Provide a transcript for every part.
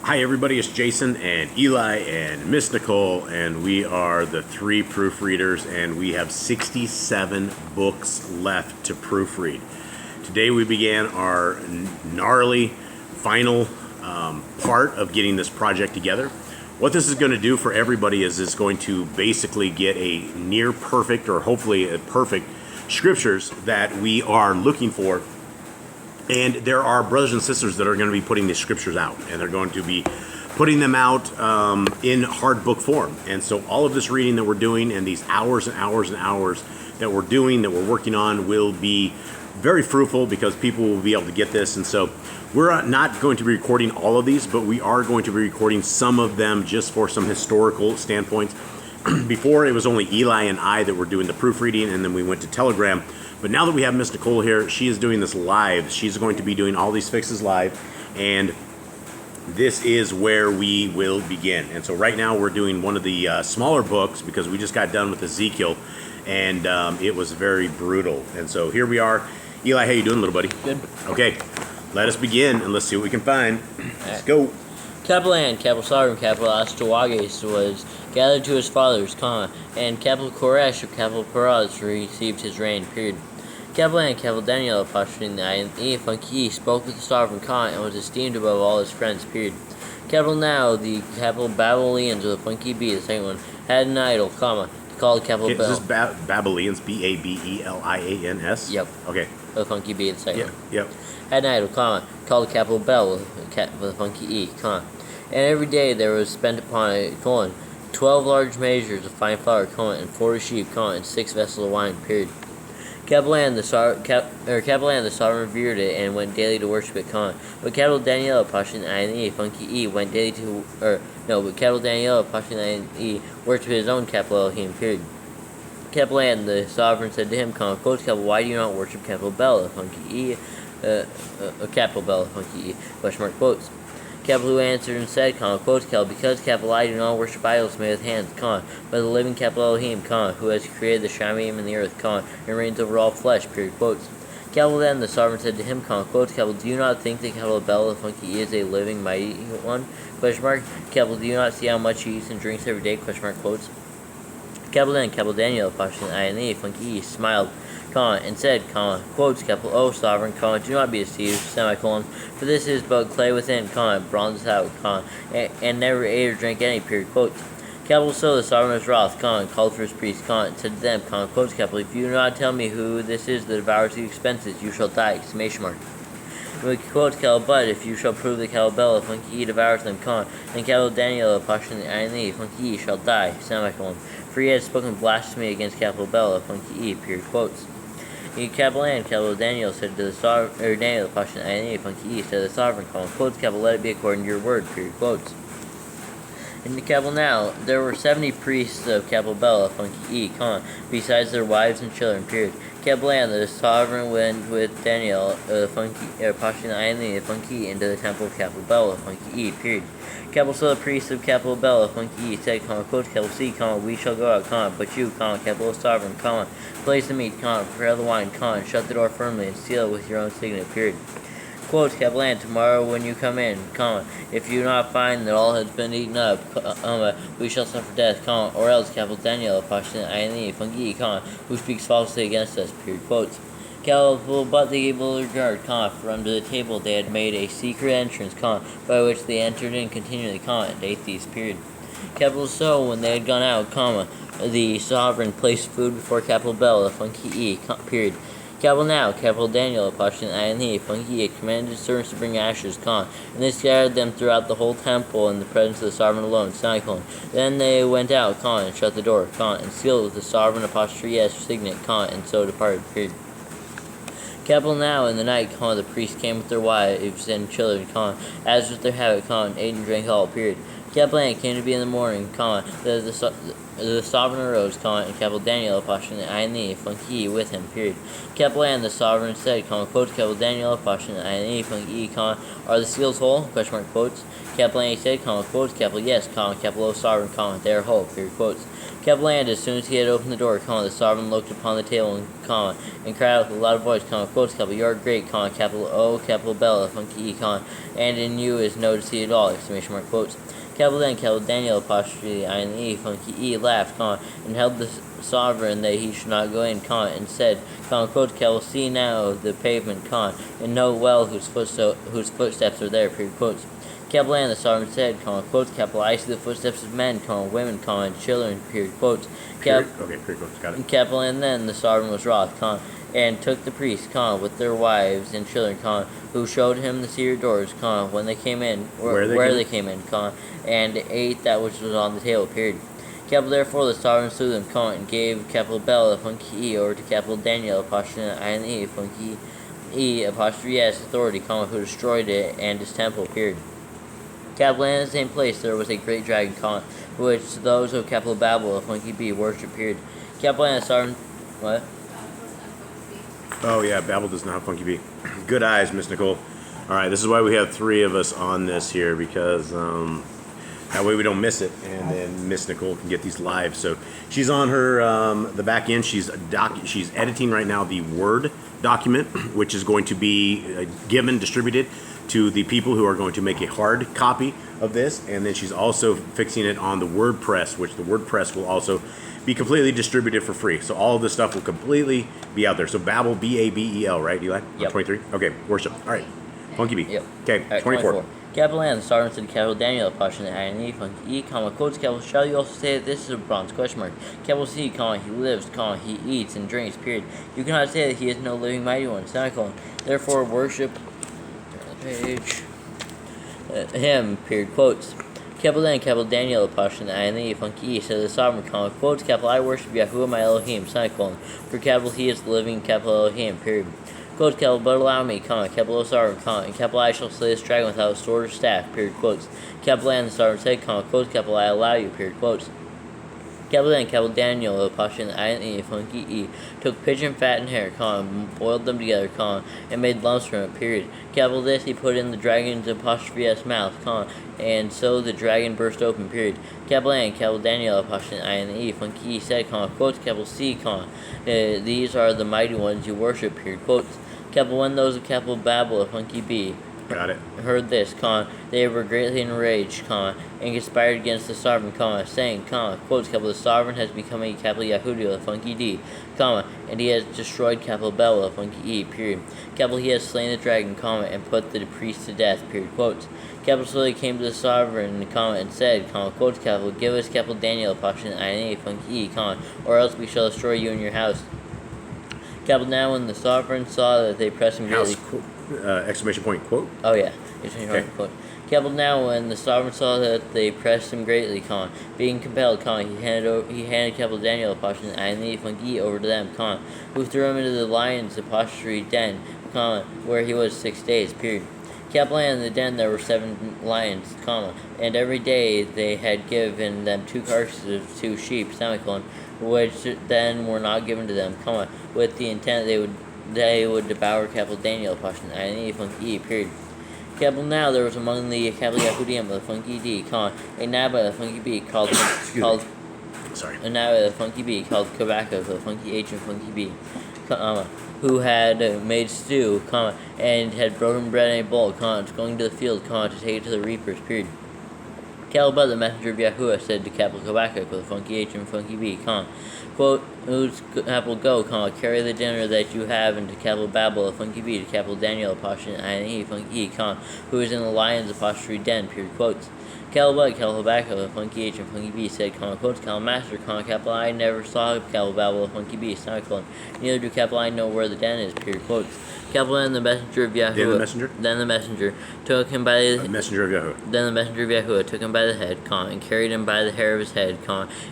Hi everybody, it's Jason and Eli and Miss Nicole, and we are the three proofreaders, and we have 67 books left to proofread. Today we began our gnarly final part of getting this project together. What this is going to do for everybody is it's going to basically get a near perfect, or hopefully a perfect, scriptures that we are looking for. And there are brothers and sisters that are going to be putting these scriptures out, and they're going to be putting them out in hard book form. And so all of this reading that we're doing and these hours and hours and hours that we're doing, that we're working on, will be very fruitful because people will be able to get this. And so we're not going to be recording all of these, but we are going to be recording some of them just for some historical standpoints. Before, it was only Eli and I that were doing the proofreading, and then we went to Telegram. But now that we have Miss Nicole here, she is doing this live. She's going to be doing all these fixes live, and this is where we will begin. And so right now we're doing one of the smaller books because we just got done with Ezekiel, and it was very brutal. And so here we are. Eli, how you doing, little buddy? Good. Okay, let us begin, and let's see what we can find. Let's go. Capital N, capital Sovereign, capital Astawages was gathered to his fathers, and capital Koresh of capital Peraz received his reign, period. Capital N, capital Daniel, apostrophe I and E, funky E, spoke with the sovereign and was esteemed above all his friends, period. Capital Now, the capital Babylonians with a funky B, the second one, had an idol, called capital Bel. Is this Babylonians, Babelians? Yep. Okay. With a funky B, the second one. Yep. Had an idol, called capital Bel with a funky E, And every day there was spent upon it, 12 large measures of fine flour, and 40 sheep, and 6 vessels of wine, period. Capital N, the sovereign revered it and went daily to worship it, But capital Daniel, apostrophe I and E, funky E, went daily to, but capital Daniel, apostrophe I and E, worshipped his own capital Elohim, period. Capital N, the sovereign said to him, quotes capital, why do you not worship capital Bel, funky E, capital Bel, funky E, question mark, quotes. Capital who answered and said, quotes capital, because capital I do not worship idols made with hands, but the living capital Elohim, who has created the Shamayim and the earth, and reigns over all flesh, period, quotes. Capital then, the sovereign said to him, quotes capital, do you not think that capital Bel, the funky E, is a living mighty one, question mark. Capital, do you not see how much he eats and drinks every day, question mark, quotes. Capital then, capital Daniel, apostrophe I and E, funky E, smiled, and said, quotes capital O sovereign, do not be deceived, semicolon, for this is but clay within, bronze without, and never ate or drank any, period, quotes. Capital so the sovereign was wroth, called for his priests, and said to them, quotes capital, if you do not tell me who this is that devours the expenses, you shall die, exclamation mark. Quotes capital, but if you shall prove that capital Bel, funky E, devours them, then capital Daniel, apostrophe I and E, funky E, shall die, semicolon, for he has spoken blasphemy against capital Bel, funky E, period, quotes. Capital N, capital Daniel said to the sovereign, or Daniel, apostrophe I and E, funky E, said to the sovereign, quotes capital, let it be according to your word, period, quotes. In the capital Now, there were 70 priests of capital Bel, funky E, besides their wives and children, period. Capital N, the sovereign went with Daniel, apostrophe I and E, funky E, into the temple of capital Bel, funky E, period. Capital so the priest of capital Bel, funky E, said, quotes capital C, we shall go out, but you, capital sovereign, place the meat, prepare the wine, shut the door firmly, and seal it with your own signet, period. Quotes capital N, tomorrow when you come in, if you do not find that all has been eaten up, we shall suffer death, or else capital Daniel, apostrophe I and E, funky E, who speaks falsely against us, period, quotes. Capital, but the evil regard, for under the table they had made a secret entrance, by which they entered in continually, and atheists, period. Capital so, when they had gone out, the sovereign placed food before capital Bel, funky E, period. Capital Now, capital Daniel, apostrophe I and E, funky E, commanded his servants to bring ashes, and they scattered them throughout the whole temple in the presence of the sovereign alone, semicolon. Then they went out, and shut the door, and sealed it with the sovereign apostrophe S signet, and so departed, period. Capital Now, in the night, the priests came with their wives and children, as with their habit, ate and drank all, period. Capital N came to be in the morning, the sovereign arose, and capital Daniel, apostrophe I and E, funky E, with him, period. Capital N, the sovereign said, quotes capital Daniel, apostrophe I and E, funky E, are the seals whole, question mark, quotes. Capital N said, quotes capital yes, capital O sovereign, they are whole, period, quotes. Capital and as soon as he had opened the door, the sovereign looked upon the table and cried out with a loud voice, quotes capital, you are great, capital O, capital Bella, funky E, and in you is no deceit at all, exclamation mark, quotes. Capital then, capital Daniel, apostrophe I and E, funky E, laughed, and held the sovereign that he should not go in, and said, quotes capital, see now the pavement, and know well whose footsteps are there, period, quotes. Capital and the sovereign said, quotes capital, I see the footsteps of men, women, and children, period, quotes. Okay, period, quotes, got it. Capital and then the sovereign was wroth, and took the priests, with their wives and children, who showed him the secret doors, when they came in, where they came in, and ate that which was on the table, period. Capital therefore the sovereign slew them, and gave capital Bella, funky E, over to capital Daniel, apostrophe I and E, funky E, apostrophe S, authority, who destroyed it and his temple, period. Capital and in the same place there was a great dragon, which those of capital Babel, funky B, worship, period. Capital and the sovereign, what? Oh yeah, Babel does not have funky B. Good eyes, Miss Nicole. All right, this is why we have three of us on this here, because that way we don't miss it, and then Miss Nicole can get these live. So she's on her the back end. She's editing right now the Word document, which is going to be distributed to the people who are going to make a hard copy of this, and then she's also fixing it on the WordPress, which the WordPress will also be completely distributed for free. So all of this stuff will completely be out there. So Babel, B-A-B-E-L, right, Eli? Yep. 23? Okay, worship. All right. Funky B. Yep. Okay, Right, 24. Capital and the sovereign said, capital Daniel, apostrophe I and E, funky E, quotes capital, shall you also say that this is a bronze, question mark. Capital C, he lives, he eats and drinks, period. You cannot say that he is no living mighty one, semicolon. Therefore worship, page, him, period, quotes. Capital then, capital Daniel, apostrophe I and E, funky E, said the sovereign, quotes capital, I worship Yahuwah my Elohim, semicolon. For capital he is the living, capital Elohim, period. Quotes capital, but allow me, capital O sovereign, and capital I shall slay this dragon without sword or staff, period, quotes. Capital and the sovereign said, quotes capital I allow you, period, quotes. Capital then, capital Daniel, apostrophe I and E, funky E, took pigeon fat and hair, boiled them together, and made lumps from it, period. Capital this he put in the dragon's apostrophe S mouth, and so the dragon burst open, period. Capital N, capital Daniel, apostrophe I and E, funky E, said, quotes capital C, these are the mighty ones you worship, period, quotes. Capital when those of capital Babel, funky B, Got it. heard this, they were greatly enraged, and conspired against the sovereign, saying, quotes capital, the sovereign has become a capital Yahudah, funky D, and he has destroyed capital Bella, funky E, period. Capital he has slain the dragon, and put the priest to death, period, quotes. Capital so they came to the sovereign, and said, quotes capital, give us capital Daniel, apostrophe I and E, funky E, or else we shall destroy you and your house. Capital now when the sovereign saw that they pressed him greatly. Exclamation point, quote. Oh yeah, exclamation point. Capital now when the sovereign saw that they pressed him greatly, being compelled, he handed capital Daniel, apostrophe I and E, funky over to them, who threw him into the lion's apostrophe den, where he was 6 days, period. Capital in the den there were 7 lions, and every day they had given them 2 carcasses of 2 sheep, semicolon, which then were not given to them, with the intent they would devour capital Daniel, apostrophe I and E, funky E, period. Capital now there was among the capital Yahudim, the funky D, a Nabba, the funky B, called a Nabba, the funky B, called Kabaka, the funky H and funky B, who had made stew, and had broken bread in a bowl, going to the field, to take it to the reapers, period. Caleb, the messenger of Yahuwah, said to capital Habakkuk with a funky H and funky B, quote, who's capital go, carry the dinner that you have into capital Babel, a funky B, to capital Daniel, apostrophe I and E, funky E, who is in the lion's apostrophe den, period, quotes. Caleb, capital Habakkuk, a funky H and funky B, said, quotes, capital master, capital I never saw capital Babel, a funky B, semicolon, neither do capital I know where the den is, period, quotes. Capital and the messenger of Yahuwah. Then the messenger took him by the messenger of Yahuwah. Then the messenger of Yahuwah took him by the head, and carried him by the hair of his head,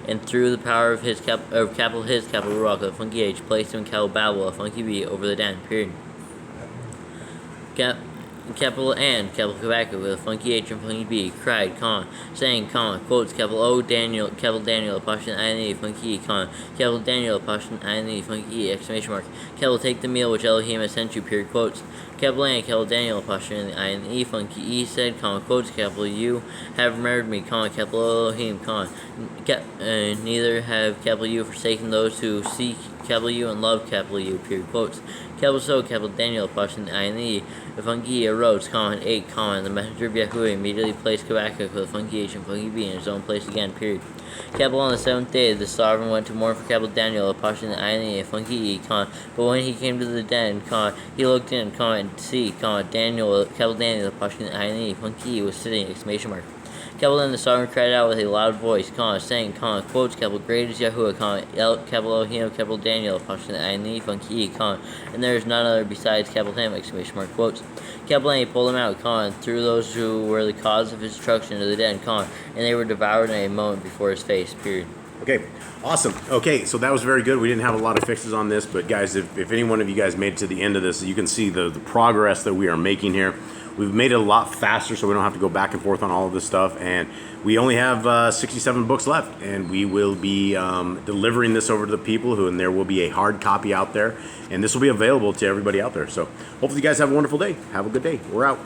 and through the power of his capital Ruach, a funky H, placed him in capital Babel, a funky B, over the den, period. capital N, capital Quebec with a funky H and funky B, cried, saying, quotes, capital O, Daniel, apostrophe I-N-E, funky E, capital Daniel, apostrophe I-N-E, funky E, exclamation mark, capital take the meal which Elohim has sent you, period, quotes, capital N, capital Daniel, apostrophe I-N-E, funky E, said, quotes, capital You have murdered me, capital Elohim, neither have capital U forsaken those who seek capital U and love capital U, period, quotes, capital So, capital Daniel, apostrophe I-N-E, the funky arose, and ate, and the messenger of Yahuwah immediately placed Habakkuk with a funky H and funky B in his own place again, period. Capital on the seventh day, the sovereign went to mourn for capital Daniel, apostrophe I-N-E, a funky E, but when he came to the den, he looked in, and see, Daniel, capital Daniel, apostrophe I-N-E, funky E was sitting, exclamation mark. Capital then the sovereign cried out with a loud voice, saying, quotes, capital Great is Yahuwah, capital Elohim, capital Daniel, apostrophe I-N-E, funky E, and there is none other besides capital him, exclamation mark, quotes. Capital N, he pulled him out, and threw those who were the cause of his destruction into the den, and they were devoured in a moment before his face, period. Okay, awesome. Okay, so that was very good. We didn't have a lot of fixes on this, but guys, if any one of you guys made it to the end of this, you can see the progress that we are making here. We've made it a lot faster, so we don't have to go back and forth on all of this stuff. And we only have 67 books left, and we will be delivering this over to the people and there will be a hard copy out there, and this will be available to everybody out there. So hopefully you guys have a wonderful day. Have a good day. We're out.